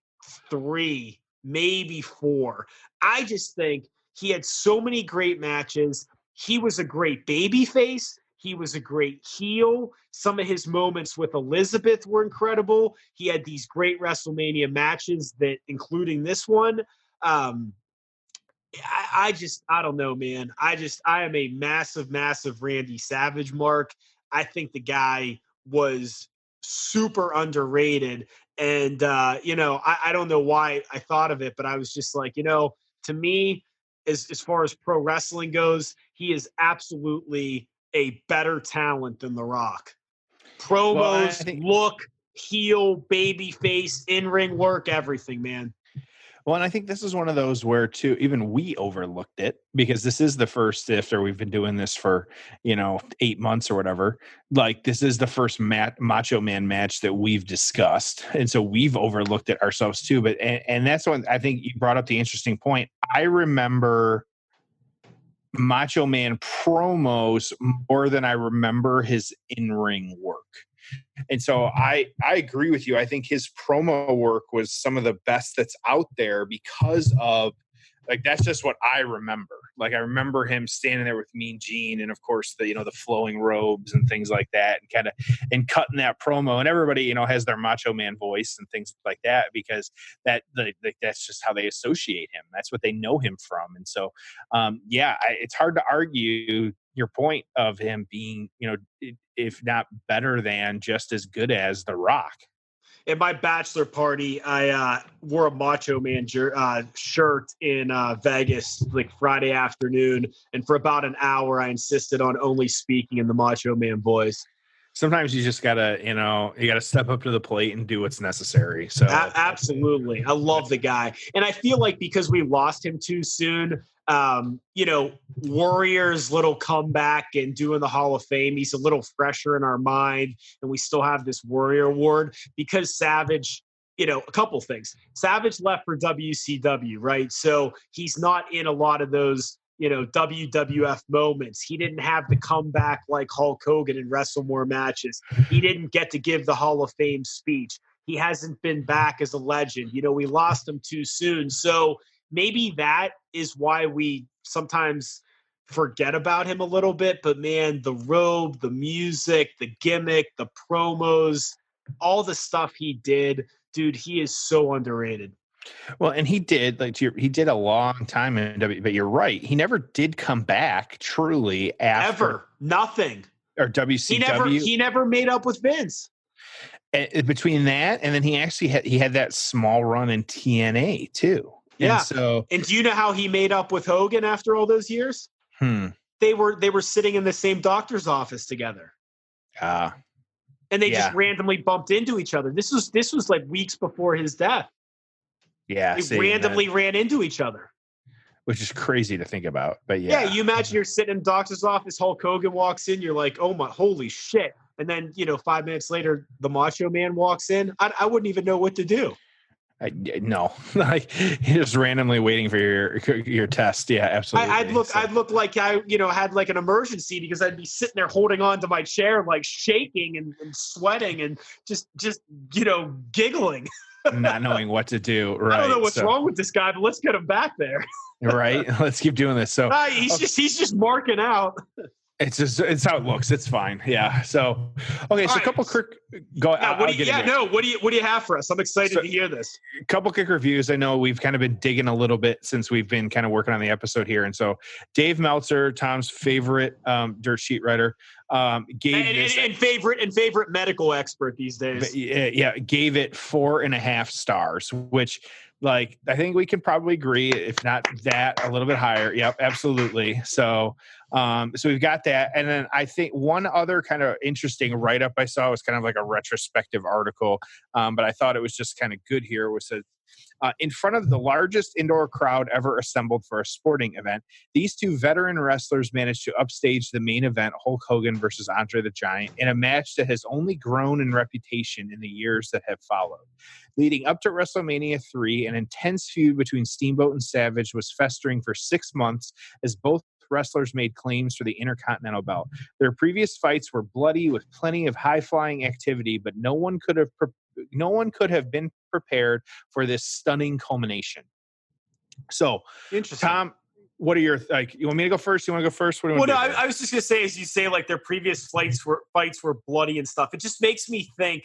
Speaker 2: 3, maybe 4. I just think he had so many great matches. He was a great babyface. He was a great heel. Some of his moments with Elizabeth were incredible. He had these great WrestleMania matches including this one. I don't know, man. I am a massive, massive Randy Savage mark. I think the guy was super underrated. And, I don't know why I thought of it, but I was just like, to me, as far as pro wrestling goes, he is absolutely a better talent than The Rock. Promos, look, heel, baby face, in-ring work, everything, man.
Speaker 3: Well, and I think this is one of those where, too, even we overlooked it because this is the first, after we've been doing this for, 8 months or whatever, like this is the first Macho Man match that we've discussed. And so we've overlooked it ourselves too. But, and that's when I think you brought up the interesting point. I remember Macho Man promos more than I remember his in-ring work. And so I agree with you. I think his promo work was some of the best that's out there because of, like, that's just what I remember. Like, I remember him standing there with Mean Gene and, of course, the flowing robes and things like that, and cutting that promo. And everybody, has their Macho Man voice and things like that because that's just how they associate him. That's what they know him from. And so, it's hard to argue your point of him being, if not better than, just as good as The Rock.
Speaker 2: At my bachelor party, I wore a Macho Man shirt in Vegas, like Friday afternoon. And for about an hour, I insisted on only speaking in the Macho Man voice.
Speaker 3: Sometimes you just gotta, you gotta step up to the plate and do what's necessary. So
Speaker 2: absolutely. I love the guy. And I feel like because we lost him too soon, Warrior's little comeback and doing the Hall of Fame, he's a little fresher in our mind, and we still have this Warrior Award because Savage, a couple things. Savage left for WCW, right? So he's not in a lot of those WWF moments. He didn't have the comeback like Hulk Hogan and wrestle more matches. He didn't get to give the Hall of Fame speech. He hasn't been back as a legend. We lost him too soon. So maybe that is why we sometimes forget about him a little bit. But man, the robe, the music, the gimmick, the promos, all the stuff he did, dude, he is so underrated.
Speaker 3: Well, and he did he did a long time in WWE, but you're right. He never did come back truly after
Speaker 2: ever. Nothing.
Speaker 3: Or WCW.
Speaker 2: He never made up with Vince.
Speaker 3: Between that and then he actually had that small run in TNA too.
Speaker 2: Yeah.
Speaker 3: And
Speaker 2: do you know how he made up with Hogan after all those years? They were sitting in the same doctor's office together. And they just randomly bumped into each other. This was like weeks before his death.
Speaker 3: Yeah.
Speaker 2: They randomly ran into each other.
Speaker 3: Which is crazy to think about. But yeah.
Speaker 2: Yeah, you imagine you're sitting in the doctor's office, Hulk Hogan walks in, you're like, oh my, holy shit. And then, 5 minutes later, the Macho Man walks in. I wouldn't even know what to do.
Speaker 3: No, like you're just randomly waiting for your test. Yeah, absolutely.
Speaker 2: I'd look like I, had like an emergency because I'd be sitting there holding on to my chair, like shaking and sweating and just giggling.
Speaker 3: Not knowing what to do. Right.
Speaker 2: I don't know what's wrong with this guy, but let's get him back there.
Speaker 3: Right. Let's keep doing this. So
Speaker 2: he's just marking out.
Speaker 3: It's how it looks. It's fine. Yeah. So, okay. So a couple quick go.
Speaker 2: What do you have for us? I'm excited to hear this.
Speaker 3: A couple quick reviews. I know we've kind of been digging a little bit since we've been kind of working on the episode here. And so Dave Meltzer, Tom's favorite dirt sheet writer, gave
Speaker 2: favorite medical expert these days.
Speaker 3: Yeah. Gave it 4.5 stars, which I think we can probably agree, if not that, a little bit higher. Yep. Absolutely. So we've got that. And then I think one other kind of interesting write-up I saw was kind of like a retrospective article, but I thought it was just kind of good here. It was in front of the largest indoor crowd ever assembled for a sporting event, these two veteran wrestlers managed to upstage the main event, Hulk Hogan versus Andre the Giant, in a match that has only grown in reputation in the years that have followed. Leading up to WrestleMania 3, an intense feud between Steamboat and Savage was festering for 6 months as both wrestlers made claims for the Intercontinental belt. Their previous fights were bloody with plenty of high-flying activity, but no one could have been prepared for this stunning culmination. So, Tom, what are your you want me to go first? You want to go first? What do you want to do?
Speaker 2: I was just gonna say, as you say, like their previous fights were bloody and stuff. It just makes me think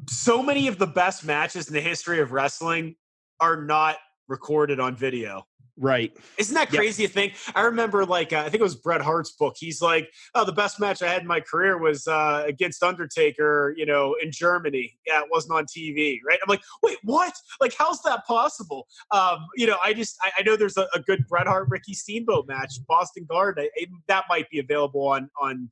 Speaker 2: so many of the best matches in the history of wrestling are not recorded on video.
Speaker 3: Right.
Speaker 2: Isn't that crazy to think? I remember I think it was Bret Hart's book. He's like, oh, the best match I had in my career was against Undertaker, in Germany. Yeah, it wasn't on TV, right? I'm like, wait, what? Like, how's that possible? I know there's a good Bret Hart, Ricky Steamboat match, Boston Garden. That might be available on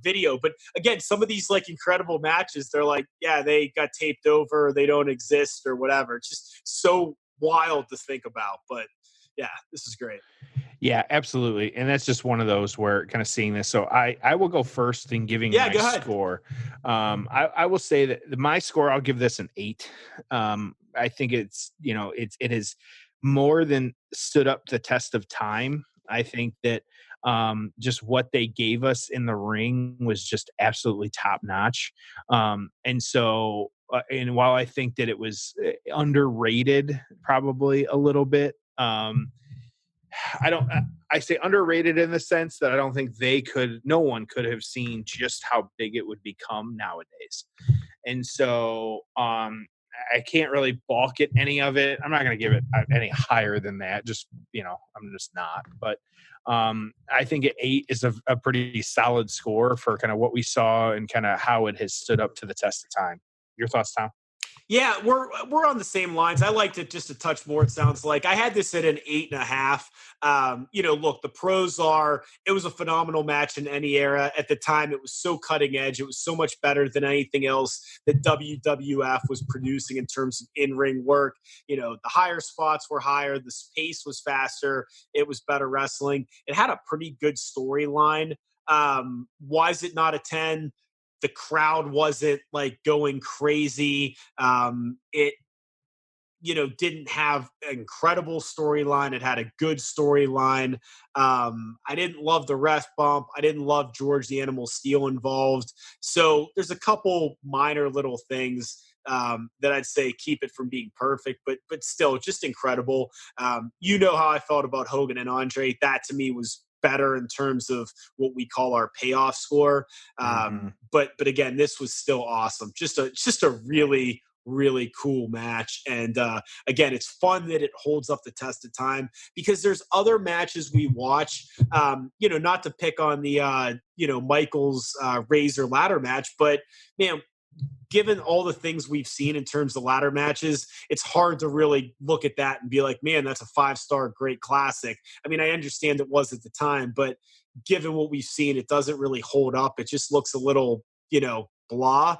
Speaker 2: video. But again, some of these incredible matches, they're like, yeah, they got taped over, they don't exist or whatever. It's just so wild to think about, but yeah, this is great.
Speaker 3: Yeah, absolutely. And that's just one of those where kind of seeing this. So I will go first in giving my score. I will say that my score, I'll give this an 8. I think it's, it has more than stood up the test of time. I think that just what they gave us in the ring was just absolutely top notch. And so, and while I think that it was underrated probably a little bit, I say underrated in the sense that I don't think no one could have seen just how big it would become nowadays. And so, I can't really balk at any of it. I'm not going to give it any higher than that. Just, I'm just not, but, I think 8 is a pretty solid score for kind of what we saw and kind of how it has stood up to the test of time. Your thoughts, Tom?
Speaker 2: Yeah, we're on the same lines. I liked it just a touch more, it sounds like. I had this at an 8.5. Look, the pros are, it was a phenomenal match in any era. At the time, it was so cutting edge. It was so much better than anything else that WWF was producing in terms of in-ring work. The higher spots were higher. The pace was faster. It was better wrestling. It had a pretty good storyline. Why is it not a 10? The crowd wasn't going crazy. didn't have an incredible storyline. It had a good storyline. I didn't love the ref bump. I didn't love George the Animal Steel involved. So there's a couple minor little things that I'd say keep it from being perfect, but still just incredible. You know how I felt about Hogan and Andre. That to me was better in terms of what we call our payoff score. But again, this was still awesome. Just a really, really cool match. And again, it's fun that it holds up the test of time, because there's other matches we watch, not to pick on the, Michaels Razor ladder match, but man, given all the things we've seen in terms of ladder matches, it's hard to really look at that and be like, man, that's a 5-star great classic. I mean, I understand it was at the time, but given what we've seen, it doesn't really hold up. It just looks a little, blah.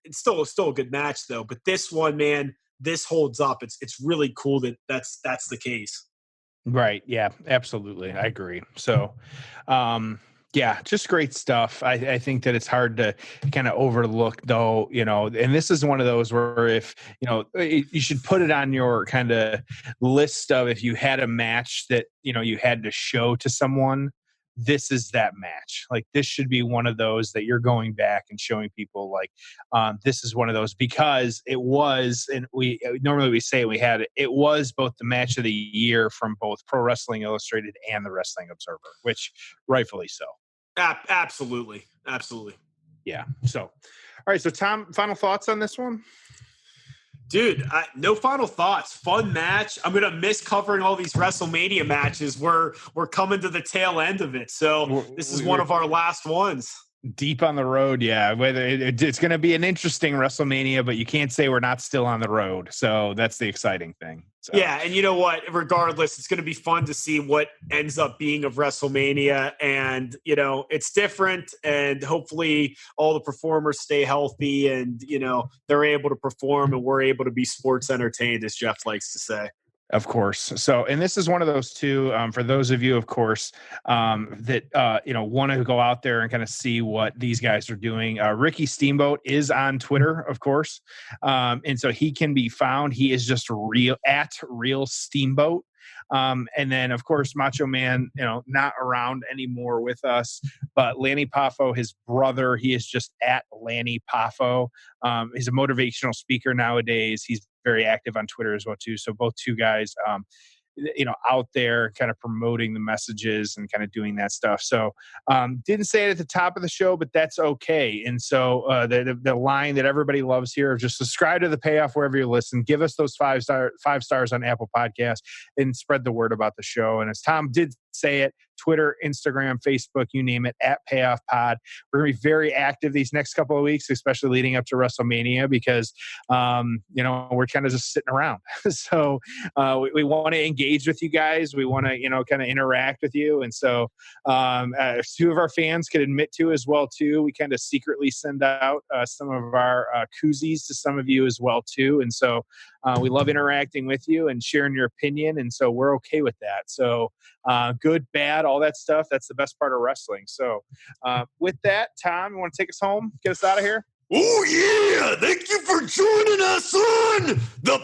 Speaker 2: It's still a good match though. But this one, man, this holds up. It's really cool that's the case.
Speaker 3: Right. Yeah, absolutely. I agree. So, yeah, just great stuff. I think that it's hard to kind of overlook though, and this is one of those where if, you should put it on your kind of list of, if you had a match that, you had to show to someone, this is that match. Like, this should be one of those that you're going back and showing people, like, this is one of those, because it was, and we say it was both the match of the year from both Pro Wrestling Illustrated and the Wrestling Observer, which rightfully so.
Speaker 2: Absolutely.
Speaker 3: Yeah. So, all right. So Tom, final thoughts on this one?
Speaker 2: Dude, no final thoughts. Fun match. I'm gonna miss covering all these WrestleMania matches. We're coming to the tail end of it, so this is one of our last ones.
Speaker 3: Deep on the road, yeah. Whether it's going to be an interesting WrestleMania, but you can't say we're not still on the road. So that's the exciting thing. So.
Speaker 2: Yeah, and you know what? Regardless, it's going to be fun to see what ends up being of WrestleMania, and it's different. And hopefully, all the performers stay healthy, and they're able to perform, and we're able to be sports entertained, as Jeff likes to say.
Speaker 3: Of course. So, and this is one of those too, for those of you, of course, that, want to go out there and kind of see what these guys are doing. Ricky Steamboat is on Twitter, of course. And so he can be found. He is just real Steamboat. And then, of course, Macho Man, not around anymore with us, but Lanny Poffo, his brother, he is just at Lanny Poffo. He's a motivational speaker nowadays. He's very active on Twitter as well, too. So both two guys, out there kind of promoting the messages and kind of doing that stuff. So didn't say it at the top of the show, but that's okay. And so the line that everybody loves here of just subscribe to the Payoff wherever you listen, give us those 5 stars on Apple Podcasts, and spread the word about the show. And as Tom did say it, Twitter, Instagram, Facebook, you name it, at Payoff Pod. We're going to be very active these next couple of weeks, especially leading up to WrestleMania, because, we're kind of just sitting around. So we want to engage with you guys. We want to, kind of interact with you. And so two of our fans could admit to as well, too. We kind of secretly send out some of our koozies to some of you as well, too. And so we love interacting with you and sharing your opinion. And so we're okay with that. So good, bad, all that stuff. That's the best part of wrestling. So with that, Tom, you want to take us home? Get us out of here?
Speaker 4: Oh, yeah. Thank you for joining us on the